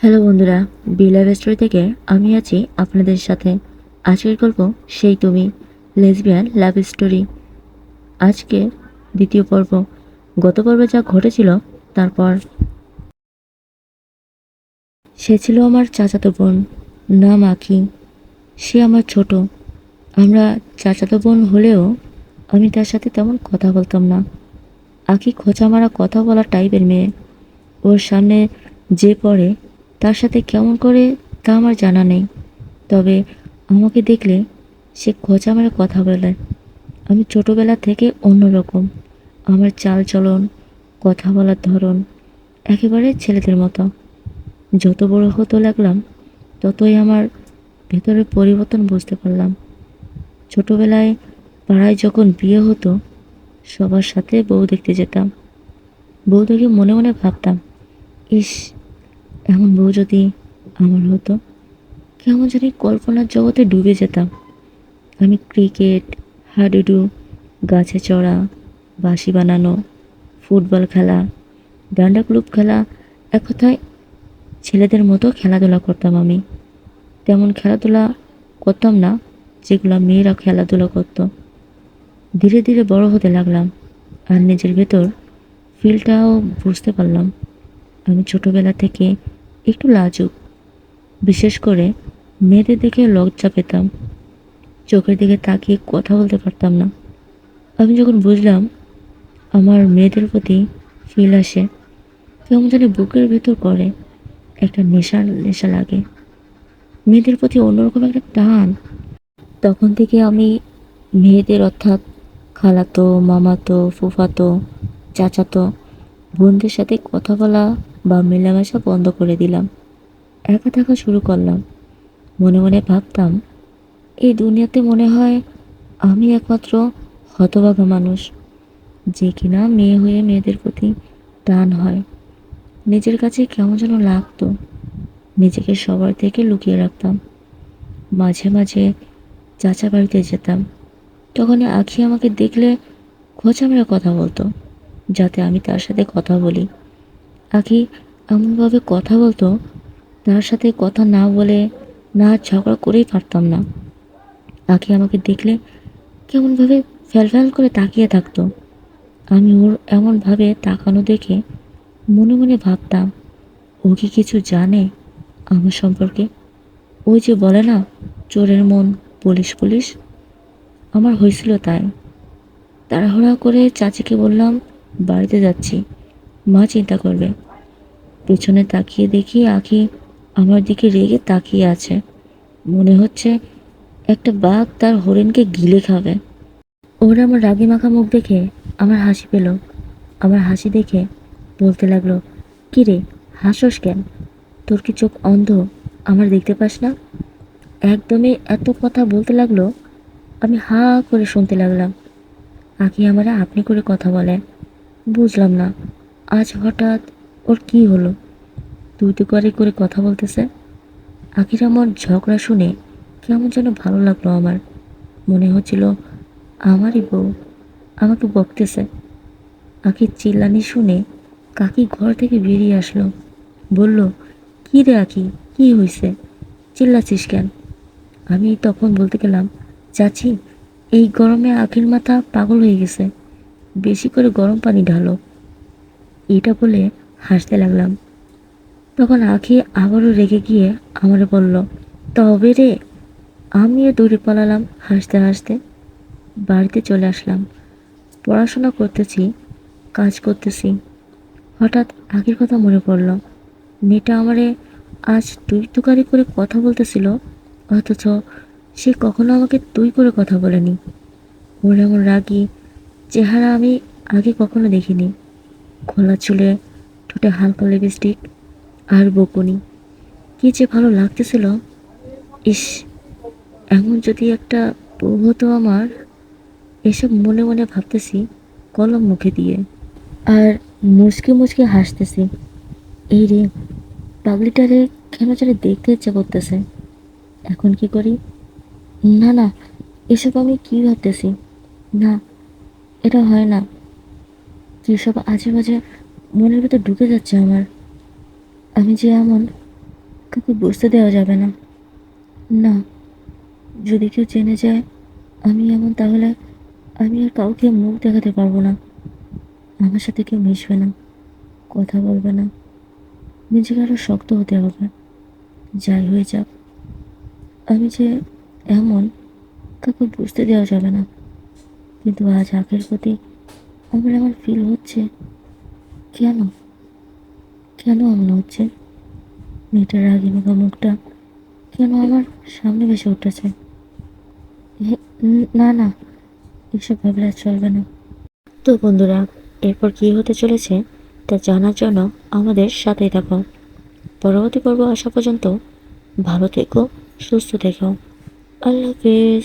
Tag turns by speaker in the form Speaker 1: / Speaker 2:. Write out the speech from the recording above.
Speaker 1: Hello বন্ধুরা, B love story থেকে আমি আছি আপনাদের সাথে। আজকের গল্প সেই তুমি, লেসবিয়ান লাভ স্টোরি। আজকে দ্বিতীয় পর্ব। গত পর্বে যা ঘটেছিল তারপর। সে ছিল আমার চাচাতো বোন, নাম আঁখি। সে আমার ছোট। আমরা চাচাতো বোন হলেও আমি তার সাথে তেমন কথা বলতাম না। আঁখি খোঁচা মারা কথা বলা টাইপের মেয়ে। ওর সামনে যে পড়ে তার সাথে কেমন করে তা আমার জানা নেই। তবে আমাকে দেখলে সে খোঁচা মেরে কথা বলে। আমি ছোটবেলা থেকে অন্যরকম। আমার চালচলন, কথা বলার ধরন একেবারে ছেলেদের মতো। যত বড় হতে লাগলাম ততই আমার ভেতরের পরিবর্তন বুঝতে পারলাম। ছোটবেলায় পাড়ায় যখন বিয়ে হতো সবার সাথে বউ দেখতে যেতাম। বউ দেখে মনে মনে ভাবতাম, ইস, এমন বউ যদি আমার হতো। কেমন জানি কল্পনার জগতে ডুবে যেতাম। আমি ক্রিকেট, হাডুডু, গাছে চড়া, বাঁশি বানানো, ফুটবল খেলা, ডান্ডা ক্লুব খেলা, এক কথায় ছেলেদের মতো খেলাধুলা করতাম আমি। তেমন খেলাধুলা করতাম না যেগুলো মেয়েরা খেলাধুলা করতো। ধীরে ধীরে বড় হতে লাগলাম আর নিজের ভেতর ফিলটাও বুঝতে পারলাম। আমি ছোটবেলা থেকে একটু লাজুক। বিশেষ করে মেয়েদের দেখে লজ্জা পেতাম। চোখের দিকে তাকিয়ে কথা বলতে পারতাম না। আমি যখন বুঝলাম আমার মেয়েদের প্রতি ফিল আসে, কেমন জানি বুকের ভেতর করে একটা নেশা নেশা লাগে। মেয়েদের প্রতি অন্যরকম একটা টান। তখন থেকে আমি মেয়েদের অর্থাৎ খালাতো, মামাতো, ফুফাতো, চাচাতো বোনদের সাথে কথা বলা বা মেলামেশা বন্ধ করে দিলাম। একা থাকা শুরু করলাম। মনে মনে ভাবতাম, এই দুনিয়াতে মনে হয় আমি একমাত্র হতভাগা মানুষ যে কিনা মেয়ে হয়ে মেয়েদের প্রতি টান হয়। নিজের কাছে কেমন যেন লাগতো। নিজেকে সবার থেকে লুকিয়ে রাখতাম। মাঝে মাঝে চাচা বাড়িতে যেতাম। তখন আখি আমাকে দেখলে খোঁচা মেরে কথা বলতো যাতে আমি তার সাথে কথা বলি। আখি এমনভাবে কথা বলতো, তার সাথে কথা না বলে না ঝগড়া করেই পারতাম না। আখি আমাকে দেখলে কেমনভাবে ফ্যাল ফ্যাল করে তাকিয়ে থাকতো। আমি ওর এমনভাবে তাকানো দেখে মনে মনে ভাবতাম, ও কি কিছু জানে আমার সম্পর্কে? ওই যে বলে না, চোরের মন পুলিশ পুলিশ। আমার হয়েছিল তাই। তাড়াহুড়া করে চাচিকে বললাম, বাড়িতে যাচ্ছি, মা চিন্তা করবে। পেছনে তাকিয়ে দেখি আঁখি আমার দিকে রেগে তাকিয়ে আছে। মনে হচ্ছে একটা বাঘ তার হরিণকে গিলে খাবে। ওর আমার রাগি মাখা মুখ দেখে আমার হাসি পেল। আমার হাসি দেখে বলতে লাগলো, কি রে, হাসোস কেন? তোর কি চোখ অন্ধ, আমার দেখতে পাস না? একদমই এত কথা বলতে লাগলো। আমি হা করে শুনতে লাগলাম। আঁখি আমারে আপনি করে কথা বলে। বুঝলাম না আজ হঠাৎ ওর কি হলো, তুই তো করে করে কথা বলতেছে। আখির আমার ঝগড়া শুনে কেমন যেন ভালো লাগলো আমার। মনে হচ্ছিল আমারই বউ আমাকে বকতেছে। আখির চিল্লানি শুনে কাকি ঘর থেকে বেরিয়ে আসলো। বলল, কি রে আখি, কি হয়েছে, চিল্লাছিস কেন? আমি তখন বলতে গেলাম, চাচি, এই গরমে আখির মাথা পাগল হয়ে গেছে, বেশি করে গরম পানি ঢালো। এটা বলে হাসতে লাগলাম। তখন আখি আবারও রেগে গিয়ে আমারে বলল, তবে রে। আমিও দৌড়ে পালালাম হাসতে হাসতে। বাড়িতে চলে আসলাম। পড়াশোনা করতেছি, কাজ করতেছি। হঠাৎ আগের কথা মনে পড়ল। মেয়েটা আমারে আজ তুই তুকারি করে কথা বলতেছিল, অথচ সে কখনো আমাকে তুই করে কথা বলেনি। ওর এমন রাগী চেহারা আমি আগে কখনো দেখিনি। খোলা চুলে, ঠোঁটে হালকা লিপস্টিক আর বকুনি। কি যে ভালো লাগতেছিল। ইস, এমন যদি একটা বউ হতো আমার। এসব মনে মনে ভাবতেছি কলম মুখে দিয়ে, আর মুচকে মুচকে হাসতেছি। এই রে, পাগলিটারে কেন জানি দেখতে ইচ্ছে করতেছে। এখন কি করি? না না, এসব আমি কি ভাবতেছি? না, এটা হয় না। কি সব আজে বাজে মনের ভিতর ঢুকে যাচ্ছে আমার। আমি যে এমন, কাউকে বুঝতে দেওয়া যাবে না। না, যদি কেউ জেনে যায় আমি এমন, তাহলে আমি আর কাউকে মুখ দেখাতে পারবো না। আমার সাথে কেউ মিশবে না, কথা বলবে না। নিজেকে আরো শক্ত হতে হবে। যাই হয়ে যাক, আমি যে এমন, কাউকে বুঝতে দেওয়া যাবে না। কিন্তু আজ আঁকের প্রতি আমার এমন ফিল হচ্ছে। কেন? কেন এমন হচ্ছে? মেয়েটার রাগি মাখা মুখটা কেন আমার সামনে ভেসে উঠেছে? না না, এসব ভাবলে আর চলবে না। তো বন্ধুরা, এরপর কি হতে চলেছে তা জানার জন্য আমাদের সাথেই থাকো। পরবর্তী পর্ব আসা পর্যন্ত ভালো থেকো, সুস্থ থেকো। আল্লাহ হাফেজ।